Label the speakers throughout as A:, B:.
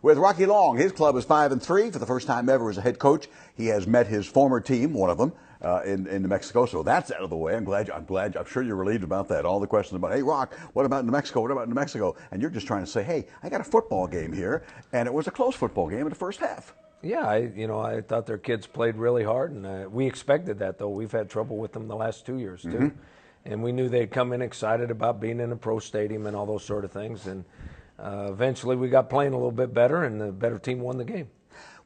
A: with Rocky Long. His club is 5-3 for the first time ever as a head coach. He has met his former team, one of them, in New Mexico. So that's out of the way. I'm sure you're relieved about that. All the questions about, hey, Rock, what about New Mexico? What about New Mexico? And you're just trying to say, hey, I got a football game here, and it was a close football game in the first half.
B: Yeah, I thought their kids played really hard, and we expected that, though. We've had trouble with them the last 2 years, too. Mm-hmm. And we knew they'd come in excited about being in a pro stadium and all those sort of things. And eventually we got playing a little bit better, and the better team won the game.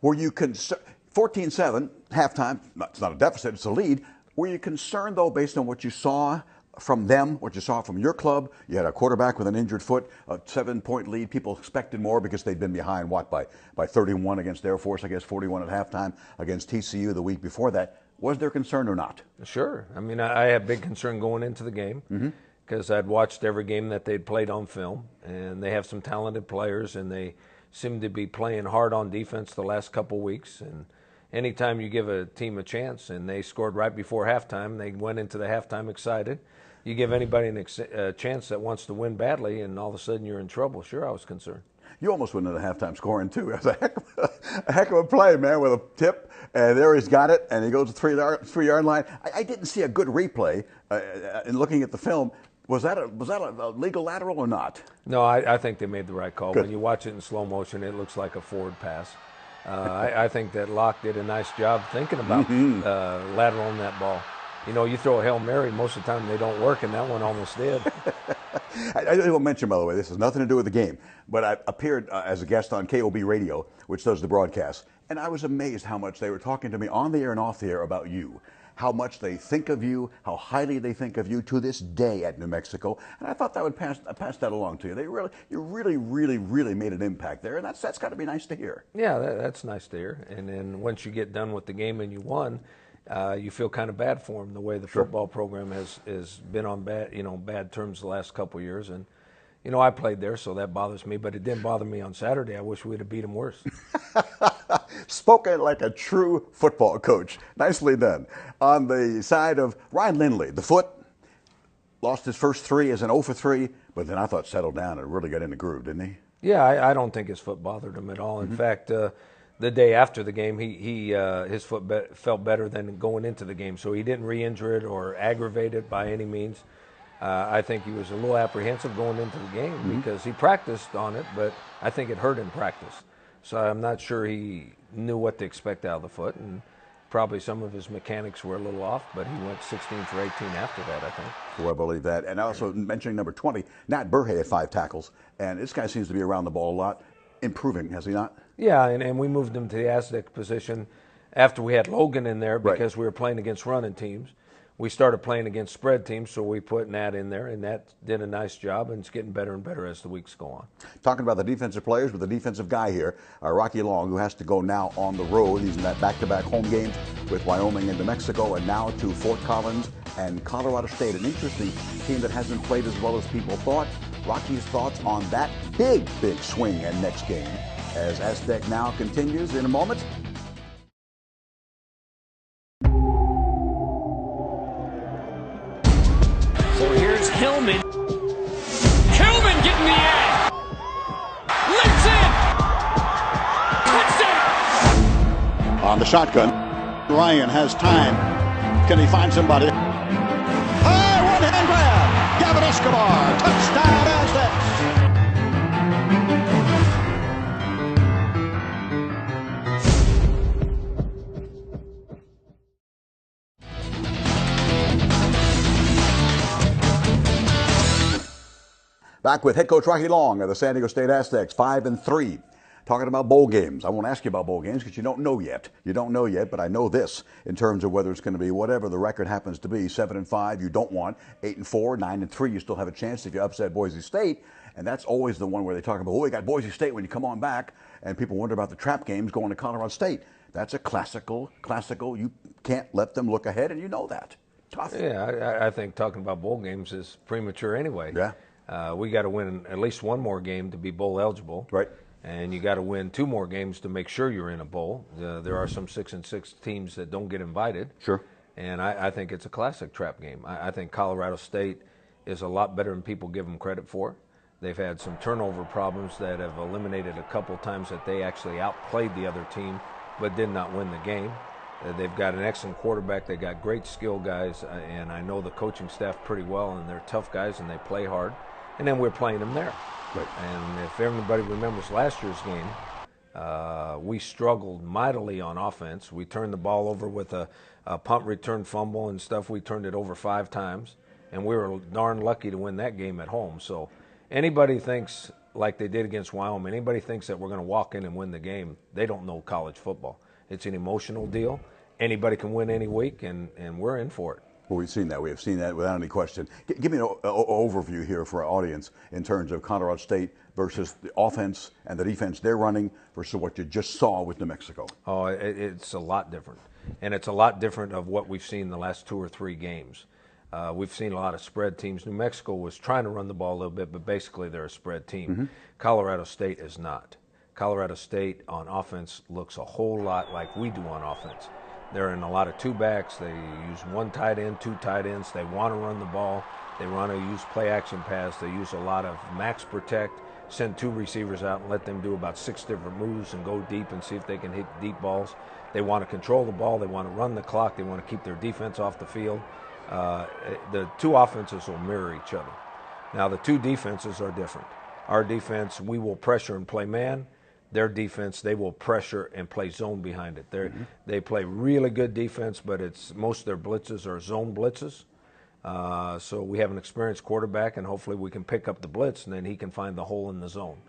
A: Were you concerned? 14-7, halftime, it's not a deficit, it's a lead. Were you concerned, though, based on what you saw from them, what you saw from your club? You had a quarterback with an injured foot, a 7-point lead. People expected more because they'd been behind, by 31 against Air Force, I guess 41 at halftime against TCU the week before that. Was there concern or not?
B: Sure. I mean, I had big concern going into the game because I'd watched every game that they'd played on film, and they have some talented players, and they seem to be playing hard on defense the last couple weeks. And anytime you give a team a chance, and they scored right before halftime, they went into the halftime excited. You give anybody a chance that wants to win badly, and all of a sudden you're in trouble. Sure, I was concerned.
A: You almost went into halftime scoring, too. It was a heck of a play, man, with a tip. And there he's got it, and he goes to the 3-yard line. I didn't see a good replay in looking at the film. Was that a legal lateral or not?
B: No, I think they made the right call.
A: Good.
B: When you watch it in slow motion, it looks like a forward pass. I think that Locke did a nice job thinking about lateraling that ball. You know, you throw a Hail Mary, most of the time they don't work, and that one almost did.
A: I will mention, by the way, this has nothing to do with the game, but I appeared as a guest on KOB Radio, which does the broadcast, and I was amazed how much they were talking to me on the air and off the air about you, how much they think of you, how highly they think of you to this day at New Mexico, and I thought that would pass that along to you. You really made an impact there, and that's got to be nice to hear.
B: Yeah, that's nice to hear. And then once you get done with the game and you won, you feel kind of bad for them, the way the football program has been on bad terms the last couple of years. And I played there, so that bothers me, but it didn't bother me on Saturday. I wish we'd have beat them worse.
A: Spoken like a true football coach. Nicely done. On the side of Ryan Lindley, the foot, lost his first 3 as an 0 for 3, but then I thought settled down and really got in the groove, didn't he?
B: Yeah, I don't think his foot bothered him at all. In fact, the day after the game, his foot felt better than going into the game, so he didn't re-injure it or aggravate it by any means. I think he was a little apprehensive going into the game because he practiced on it, but I think it hurt in practice. So I'm not sure he knew what to expect out of the foot, and probably some of his mechanics were a little off, but he went 16 for 18 after that, I think.
A: Oh, I believe that. And also mentioning number 20, Nat Burhay had 5 tackles, and this guy seems to be around the ball a lot, improving, has he not?
B: Yeah, and we moved him to the Aztec position after we had Logan in there because we were playing against running teams. We started playing against spread teams, so we put Nat in there, and Nat did a nice job, and it's getting better and better as the weeks go on.
A: Talking about the defensive players with the defensive guy here, Rocky Long, who has to go now on the road. He's in that back-to-back home games with Wyoming and New Mexico, and now to Fort Collins and Colorado State, an interesting team that hasn't played as well as people thought. Rocky's thoughts on that big swing and next game as Aztec Now continues in a moment.
C: So here's Hillman. Hillman getting the edge. Leaps in. Touchdown.
A: On the shotgun, Ryan has time. Can he find somebody? One-hand grab. Gavin Escobar. Touchdown, Aztecs. Back with head coach Rocky Long of the San Diego State Aztecs, 5-3. Talking about bowl games. I won't ask you about bowl games because you don't know yet. You don't know yet, but I know this in terms of whether it's going to be whatever the record happens to be. 7-5, you don't want. 8-4, 9-3, you still have a chance if you upset Boise State. And that's always the one where they talk about, oh, we got Boise State when you come on back. And people wonder about the trap games going to Colorado State. That's a classical. You can't let them look ahead, and you know that. Tough.
B: Yeah, I think talking about bowl games is premature anyway.
A: Yeah.
B: We got to win at least one more game to be bowl eligible.
A: Right.
B: And you got to win 2 more games to make sure you're in a bowl. There are some 6-6 teams that don't get invited.
A: Sure.
B: And I think it's a classic trap game. I think Colorado State is a lot better than people give them credit for. They've had some turnover problems that have eliminated a couple times that they actually outplayed the other team but did not win the game. They've got an excellent quarterback. They got great skill guys, and I know the coaching staff pretty well, and they're tough guys, and they play hard. And then we're playing them there.
A: Right.
B: And if everybody remembers last year's game, we struggled mightily on offense. We turned the ball over with a punt return fumble and stuff. We turned it over 5 times, and we were darn lucky to win that game at home. So anybody thinks, like they did against Wyoming, anybody thinks that we're going to walk in and win the game, they don't know college football. It's an emotional deal. Anybody can win any week, and we're in for it.
A: Well, we've seen that. We have seen that without any question. Give me an overview here for our audience in terms of Colorado State versus the offense and the defense they're running versus what you just saw with New Mexico.
B: Oh, it's a lot different. And it's a lot different of what we've seen the last 2 or 3 games. We've seen a lot of spread teams. New Mexico was trying to run the ball a little bit, but basically they're a spread team.
A: Mm-hmm.
B: Colorado State is not. Colorado State on offense looks a whole lot like we do on offense. They're in a lot of 2-backs. They use 1 tight end, 2 tight ends. They want to run the ball. They want to use play-action pass. They use a lot of max protect, send 2 receivers out and let them do about 6 different moves and go deep and see if they can hit deep balls. They want to control the ball. They want to run the clock. They want to keep their defense off the field. The 2 offenses will mirror each other. Now, the 2 defenses are different. Our defense, we will pressure and play man. Their defense, they will pressure and play zone behind it. They play really good defense, but most of their blitzes are zone blitzes. So we have an experienced quarterback, and hopefully we can pick up the blitz, and then he can find the hole in the zone.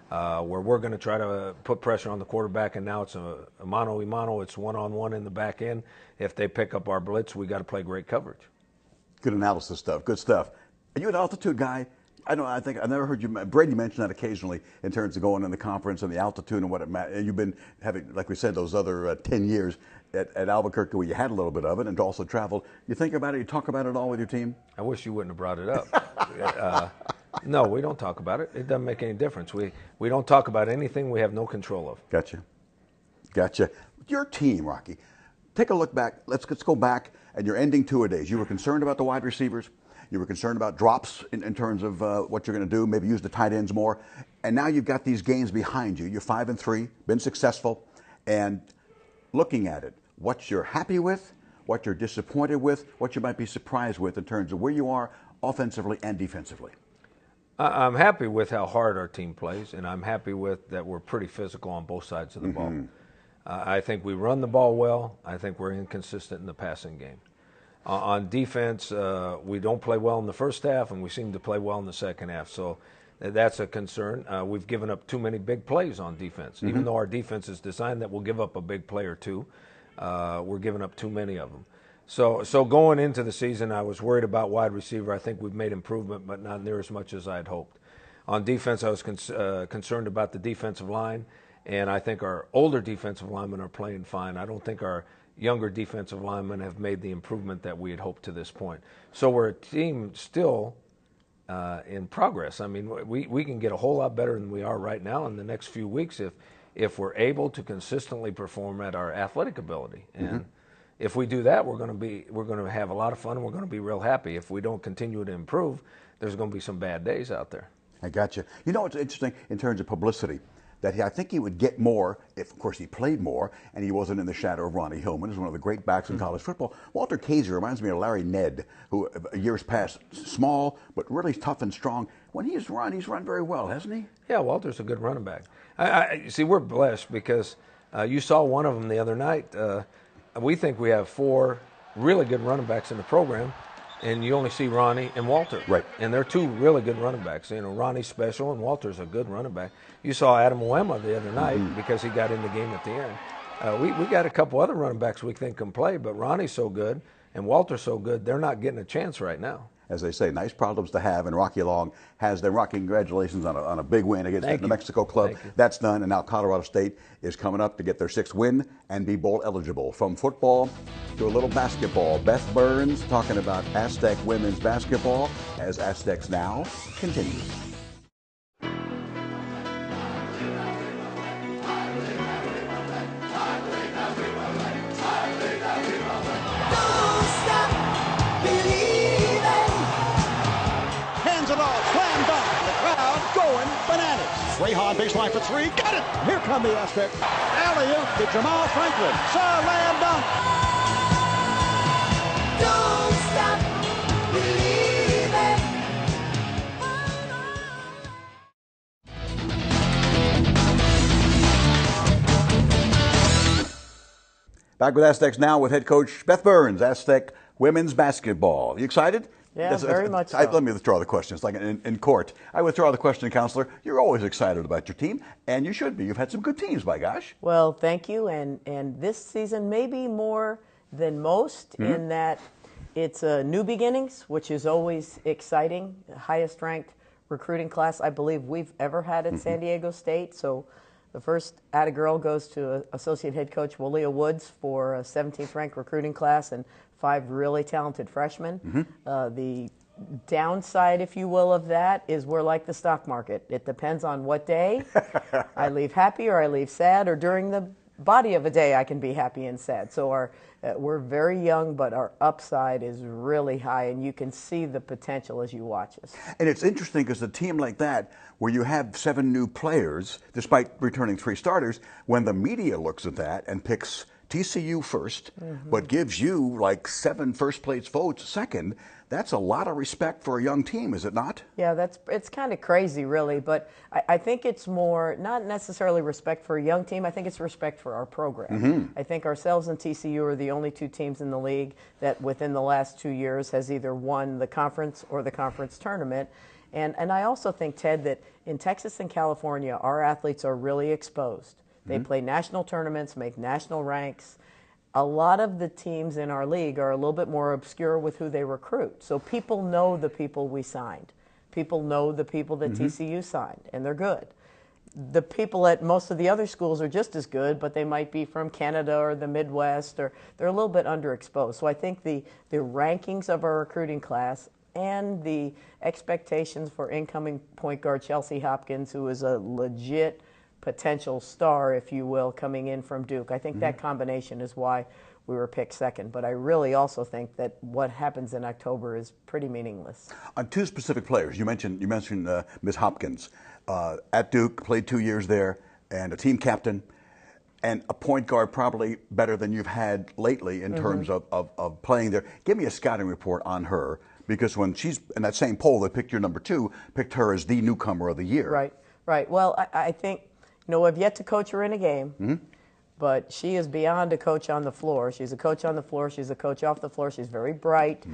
B: Where we're going to try to put pressure on the quarterback, and now it's a mano-a-mano, it's one-on-one in the back end. If they pick up our blitz, we got to play great coverage.
A: Good analysis stuff. Good stuff. Are you an altitude guy? I think I've never heard you. Brady mentioned that occasionally in terms of going in the conference and the altitude and what it matters. And you've been having, like we said, those other 10 years at Albuquerque where you had a little bit of it and also traveled. You think about it? You talk about it all with your team?
B: I wish you wouldn't have brought it up. No, we don't talk about it. It doesn't make any difference. We don't talk about anything we have no control of.
A: Gotcha. Your team, Rocky. Take a look back. Let's go back and your ending 2-a-days. You were concerned about the wide receivers. You were concerned about drops in terms of what you're going to do, maybe use the tight ends more. And now you've got these games behind you. You're 5-3, been successful. And looking at it, what you're happy with, what you're disappointed with, what you might be surprised with in terms of where you are offensively and defensively.
B: I'm happy with how hard our team plays, and I'm happy with that we're pretty physical on both sides of the ball. I think we run the ball well. I think we're inconsistent in the passing game. On defense, we don't play well in the first half, and we seem to play well in the second half. So that's a concern. We've given up too many big plays on defense. Even though our defense is designed that we'll give up a big play or 2, we're giving up too many of them. So going into the season, I was worried about wide receiver. I think we've made improvement, but not near as much as I had hoped. On defense, I was concerned about the defensive line, and I think our older defensive linemen are playing fine. I don't think our younger defensive linemen have made the improvement that we had hoped to this point. So we're a team still in progress. I mean, we can get a whole lot better than we are right now in the next few weeks if we're able to consistently perform at our athletic ability. And if we do that, we're going to have a lot of fun and we're going to be real happy. If we don't continue to improve, there's going to be some bad days out there.
A: I got you. You know, it's interesting in terms of publicity. That I think he would get more if, of course, he played more and he wasn't in the shadow of Ronnie Hillman, who's one of the great backs in college football. Walter Kaiser reminds me of Larry Ned, who years past, small but really tough and strong. When he's run very well, hasn't he?
B: Yeah, Walter's a good running back. See, we're blessed because you saw one of them the other night. We think we have 4 really good running backs in the program, and you only see Ronnie and Walter.
A: Right.
B: And they're 2 really good running backs. You know, Ronnie's special and Walter's a good running back. You saw Adam Uema the other night because he got in the game at the end. We got a couple other running backs we think can play, but Ronnie's so good and Walter's so good, they're not getting a chance right now.
A: As they say, nice problems to have, and Rocky Long has them. Rocky, congratulations on a big win against the New Mexico club. That's done, and now Colorado State is coming up to get their 6th win and be bowl eligible. From football to a little basketball, Beth Burns talking about Aztec women's basketball as Aztecs Now continues.
D: It off, slammed dunk. The crowd Strahan baseline for three. Got it! Here come the Aztecs. Alley-oop to Jamal Franklin. Slam dunk.
E: Don't stop believing.
A: Back with Aztecs Now with head coach Beth Burns, Aztec women's basketball. You excited?
F: Yeah, very much so.
A: Let me withdraw the question. It's like in court. I withdraw the question, counselor. You're always excited about your team, and you should be. You've had some good teams, by gosh.
F: Well, thank you. And this season maybe more than most in that it's new beginnings, which is always exciting. The highest ranked recruiting class I believe we've ever had at San Diego State. So the first atta girl goes to Associate Head Coach Walia Woods for a 17th ranked recruiting class and 5 really talented freshmen. The downside, if you will, of that is we're like the stock market. It depends on what day I leave happy or I leave sad, or during the body of a day I can be happy and sad. So we're very young, but our upside is really high, and you can see the potential as you watch us.
A: And it's interesting because a team like that, where you have 7 new players, despite returning 3 starters, when the media looks at that and picks TCU first, but gives you like 7 first-place votes second, that's a lot of respect for a young team, is it not?
F: Yeah, it's kind of crazy, really, but I think it's more not necessarily respect for a young team. I think it's respect for our program. I think ourselves and TCU are the only 2 teams in the league that within the last 2 years has either won the conference or the conference tournament. And I also think, Ted, that in Texas and California, our athletes are really exposed. They play national tournaments, make national ranks. A lot of the teams in our league are a little bit more obscure with who they recruit. So people know the people we signed. People know the people that TCU signed, and they're good. The people at most of the other schools are just as good, but they might be from Canada or the Midwest, or they're a little bit underexposed. So I think the rankings of our recruiting class and the expectations for incoming point guard Chelsea Hopkins, who is a legit potential star, if you will, coming in from Duke. I think that combination is why we were picked second. But I really also think that what happens in October is pretty meaningless.
A: On 2 specific players, you mentioned Ms. Hopkins at Duke, played 2 years there, and a team captain, and a point guard probably better than you've had lately in terms of playing there. Give me a scouting report on her, because when she's in that same poll that picked your number 2, picked her as the newcomer of the year.
F: Right. Well, I think, I've yet to coach her in a game, but she is beyond a coach on the floor. She's a coach on the floor. She's a coach off the floor. She's very bright.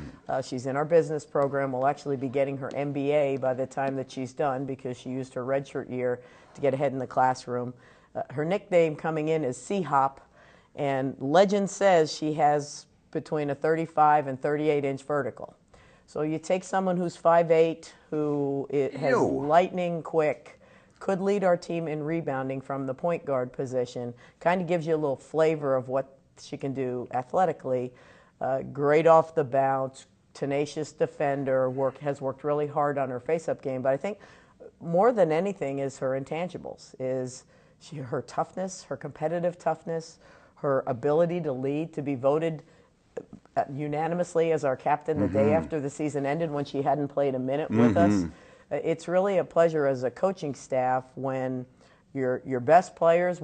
F: She's in our business program. We'll actually be getting her MBA by the time that she's done, because she used her redshirt year to get ahead in the classroom. Her nickname coming in is C-Hop, and legend says she has between a 35 and 38-inch vertical. So you take someone who's 5'8", who has lightning quick, could lead our team in rebounding from the point guard position, kind of gives you a little flavor of what she can do athletically. Great off the bounce, tenacious defender, has worked really hard on her face-up game. But I think more than anything is her intangibles, her toughness, her competitive toughness, her ability to lead, to be voted unanimously as our captain the day after the season ended when she hadn't played a minute with us. It's really a pleasure as a coaching staff when your best players,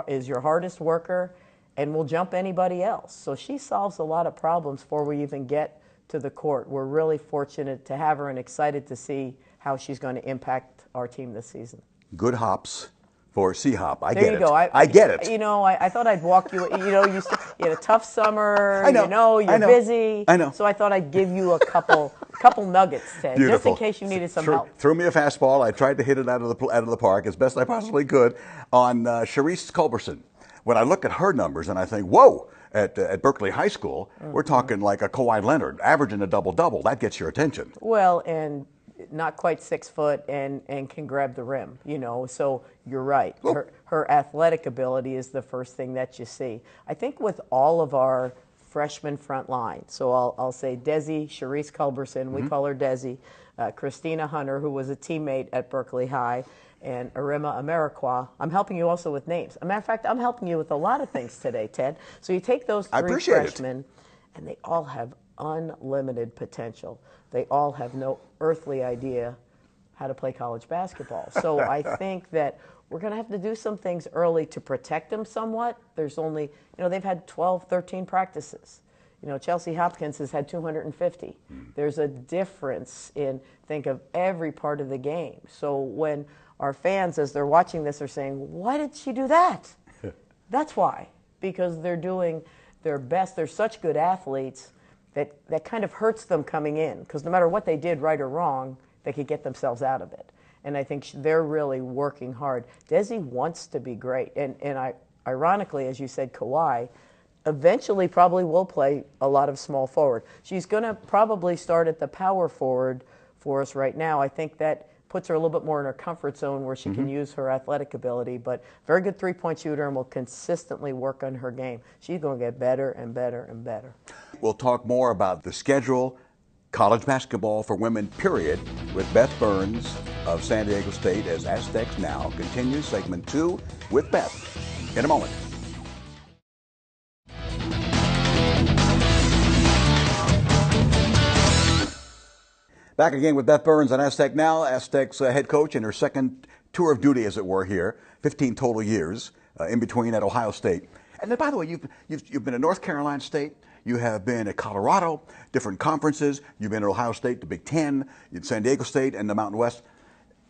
F: is your hardest worker, and will jump anybody else. So she solves a lot of problems before we even get to the court. We're really fortunate to have her and excited to see how she's going to impact our team this season.
A: Good hops for C-Hop. I
F: There
A: get
F: you
A: it.
F: go.
A: I get it.
F: I thought I'd walk you. You had a tough summer.
A: I know.
F: You're busy.
A: I know.
F: So I thought I'd give you a couple nuggets, Ted, just in case you needed some help.
A: Threw me a fastball. I tried to hit it out of the park as best I possibly could on Charisse Culberson. When I look at her numbers and I think, whoa, at Berkeley High School, we're talking like a Kawhi Leonard, averaging a double-double. That gets your attention.
F: Well, and not quite 6 foot and can grab the rim, so you're right. Her athletic ability is the first thing that you see. I think with all of our freshman front line, so I'll say Desi, Charisse Culberson, we call her Desi, Christina Hunter, who was a teammate at Berkeley High, and Arima Amarikwa. I'm helping you also with names. As a matter of fact, I'm helping you with a lot of things today, Ted. So you take those 3 freshmen, and they all have unlimited potential. They all have no earthly idea how to play college basketball. So I think that we're going to have to do some things early to protect them somewhat. There's only, they've had 12, 13 practices. Chelsea Hopkins has had 250. There's a difference in, think of every part of the game. So when our fans, as they're watching this, are saying, why did she do that? That's why. Because they're doing their best. They're such good athletes that kind of hurts them coming in. Because no matter what they did, right or wrong, they could get themselves out of it. And I think they're really working hard. Desi wants to be great. And ironically, as you said, Kawhi eventually probably will play a lot of small forward. She's going to probably start at the power forward for us right now. I think that puts her a little bit more in her comfort zone where she can use her athletic ability, but very good three-point shooter and will consistently work on her game. She's going to get better and better and better.
A: We'll talk more about the schedule, college basketball for women, period, with Beth Burns of San Diego State as Aztecs Now continues segment 2 with Beth in a moment. Back again with Beth Burns on Aztec Now, Aztecs head coach in her second tour of duty, as it were, here, 15 total years in between at Ohio State. And then, by the way, you've been at North Carolina State, you have been at Colorado, different conferences, you've been at Ohio State, the Big Ten, San Diego State, and the Mountain West.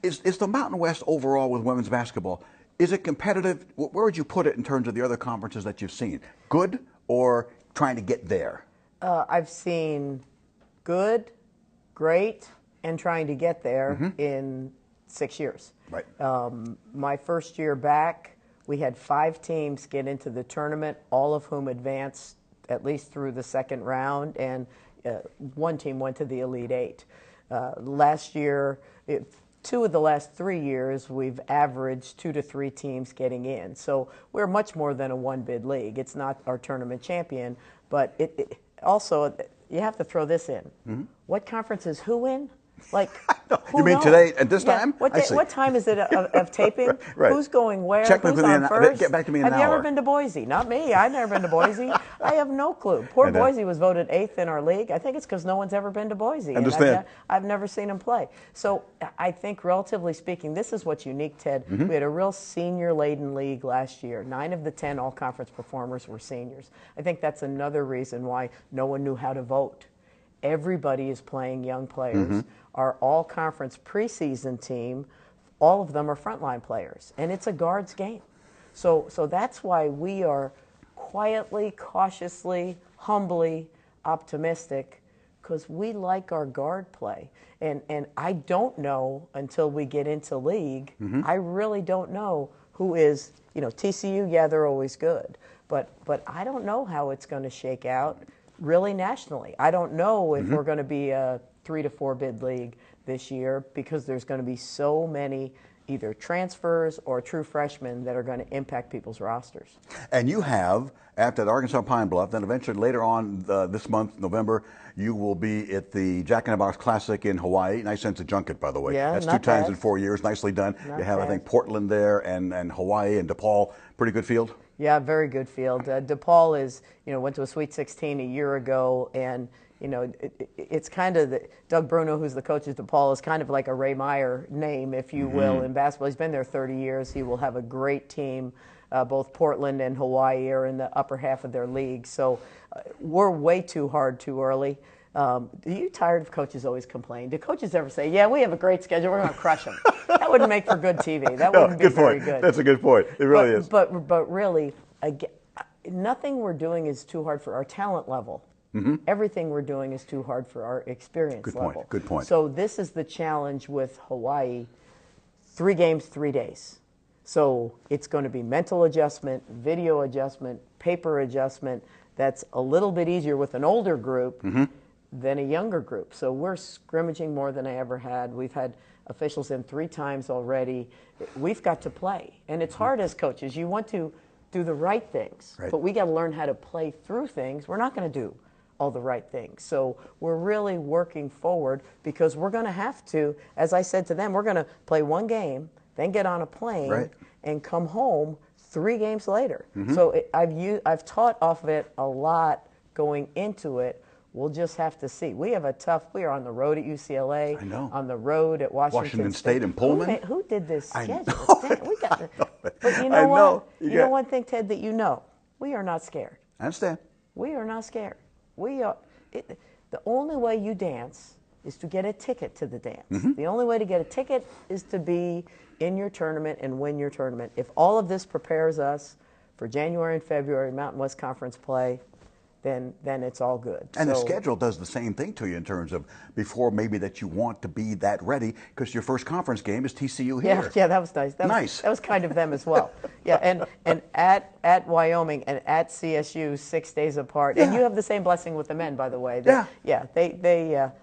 A: Is the Mountain West overall with women's basketball, is it competitive? Where would you put it in terms of the other conferences that you've seen? Good or trying to get there?
F: I've seen good, great, and trying to get there in 6 years.
A: Right.
F: My first year back, we had 5 teams get into the tournament, all of whom advanced at least through the second round, and 1 team went to the Elite 8. Last year, 2 of the last 3 years, we've averaged 2 to 3 teams getting in. So we're much more than a one-bid league. It's not our tournament champion, but it also, you have to throw this in. What conference is who in? Like, who
A: You mean
F: knows?
A: today at this time?
F: What time is it of taping?
A: Right.
F: Who's going where?
A: Check
F: Who's
A: with me
F: on first?
A: Get back to me in
F: Have
A: an
F: you
A: hour.
F: ever been to Boise? Not me. I've never been to Boise. I have no clue. Poor Boise was voted 8th in our league. I think it's because no one's ever been to Boise.
A: Understand.
F: And I've never seen them play. So I think, relatively speaking, this is what's unique, Ted. We had a real senior-laden league last year. 9 of the 10 all-conference performers were seniors. I think that's another reason why no one knew how to vote. Everybody is playing young players. Our all-conference preseason team, all of them are frontline players, and it's a guards game. So that's why we are quietly, cautiously, humbly optimistic, because we like our guard play. And I don't know until we get into league, I really don't know who is, TCU, yeah, they're always good, but I don't know how it's going to shake out really nationally. I don't know if we're going to be a 3 to 4 bid league this year, because there's going to be so many either transfers or true freshmen that are going to impact people's rosters.
A: And you have, after the Arkansas Pine Bluff, then eventually later on this month, November, you will be at the Jack in the Box Classic in Hawaii. Nice sense of junket, by the way.
F: Yeah,
A: that's
F: not
A: 2 times
F: bad.
A: in 4 years. Nicely done.
F: Not
A: You have, I
F: bad.
A: think, Portland there and Hawaii and DePaul. Pretty good field.
F: Yeah, very good field. DePaul is, went to a Sweet 16 a year ago, and it's kind of Doug Bruno, who's the coach at DePaul, is kind of like a Ray Meyer name, if you will, in basketball. He's been there 30 years. He will have a great team. Both Portland and Hawaii are in the upper half of their league. So we're way too hard too early. Are you tired of coaches always complain? Do coaches ever say, yeah, we have a great schedule, we're going to crush them? That wouldn't make for good TV. That wouldn't be
A: Good
F: very
A: point.
F: good.
A: That's a good point. It really is.
F: But really, again, nothing we're doing is too hard for our talent level. Everything we're doing is too hard for our experience
A: Good
F: level.
A: point. Good point.
F: So this is the challenge with Hawaii: 3 games, 3 days. So it's going to be mental adjustment, video adjustment, paper adjustment. That's a little bit easier with an older group than a younger group. So we're scrimmaging more than I ever had. We've had officials in 3 times already. We've got to play. And it's hard as coaches. You want to do the right things,
A: Right.
F: but we got to learn how to play through things. We're not going to do all the right things. So we're really working forward, because we're going to have to, as I said to them, we're going to play 1 game, then get on a plane
A: Right.
F: and come home 3 games later. So I've taught off of it a lot going into it. We'll just have to see. We are on the road at UCLA.
A: I know.
F: On the road at Washington
A: State and Pullman.
F: Who did this
A: I
F: schedule?
A: know.
F: Dang, we got the, but you
A: I
F: know what?
A: know.
F: You know one thing, Ted, that you know? We are not scared.
A: I understand.
F: We are not scared. We are. The only way you dance is to get a ticket to the dance. The only way to get a ticket is to be in your tournament and win your tournament. If all of this prepares us for January and February Mountain West Conference play, then it's all good.
A: And the schedule does the same thing to you in terms of before maybe that you want to be that ready because your first conference game is TCU here.
F: Yeah, that was nice. That was kind of them as well. Yeah, and at Wyoming and at CSU 6 days apart. Yeah. And you have the same blessing with the men, by the way. They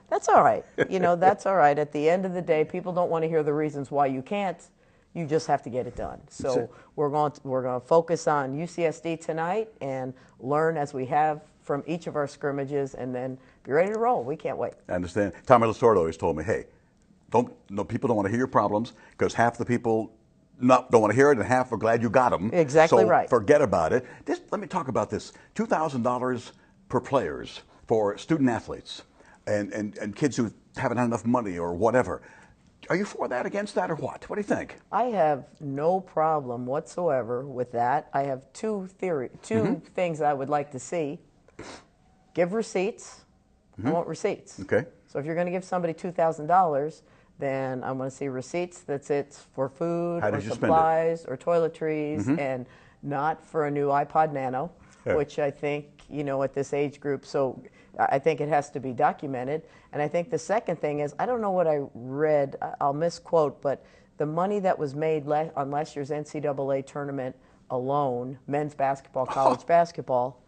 F: that's all right. You know, that's all right. At the end of the day, people don't want to hear the reasons why you can't. You just have to get it done. So we're going to focus on UCSD tonight and learn as we have from each of our scrimmages, and then be ready to roll. We can't wait.
A: I understand. Tommy Lasorda always told me, hey, people don't want to hear your problems because half the people don't want to hear it and half are glad you got them.
F: Exactly
A: so
F: right.
A: Forget about it. Let me talk about this. $2,000 per players for student athletes and kids who haven't had enough money or whatever. Are you for that, against that, or what? What do you think?
F: I have no problem whatsoever with that. I have two things I would like to see. Give receipts. I want receipts.
A: Okay.
F: So if you're going to give somebody $2,000, then I want to see receipts that's for food or supplies or toiletries, and not for a new iPod Nano, which I think, at this age group. So I think it has to be documented. And I think the second thing is, I don't know what I read, I'll misquote, but the money that was made on last year's NCAA tournament alone, men's basketball, college basketball,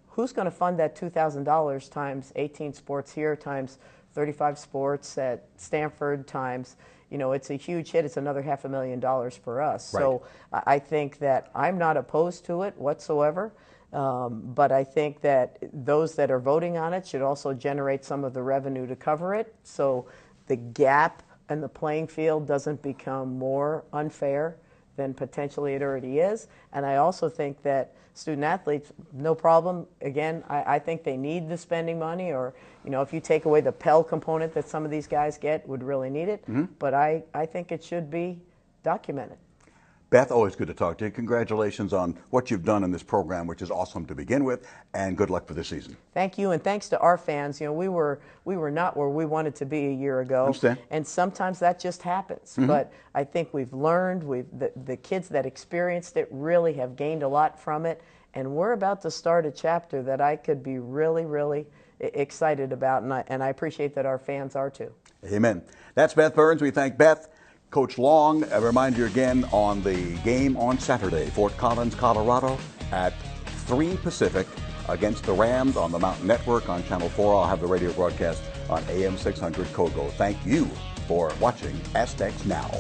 F: who's going to fund that $2,000 times 18 sports here, times 35 sports at Stanford, times, it's a huge hit. It's another $500,000 for us. Right. So I think that I'm not opposed to it whatsoever. But I think that those that are voting on it should also generate some of the revenue to cover it, so the gap and the playing field doesn't become more unfair than potentially it already is. And I also think that student athletes, no problem. Again, I think they need the spending money, or if you take away the Pell component that some of these guys get, would really need it. But I think it should be documented.
A: Beth, always good to talk to you. Congratulations on what you've done in this program, which is awesome to begin with, and good luck for this season.
F: Thank you, and thanks to our fans. We were not where we wanted to be a year ago.
A: Understand.
F: And sometimes that just happens. But I think we've learned. The kids that experienced it really have gained a lot from it, and we're about to start a chapter that I could be really, really excited about, and I appreciate that our fans are too.
A: Amen. That's Beth Burns. We thank Beth. Coach Long, I remind you again on the game on Saturday, Fort Collins, Colorado, at 3 Pacific against the Rams on the Mountain Network on Channel 4. I'll have the radio broadcast on AM 600 Kogo. Thank you for watching Aztecs Now.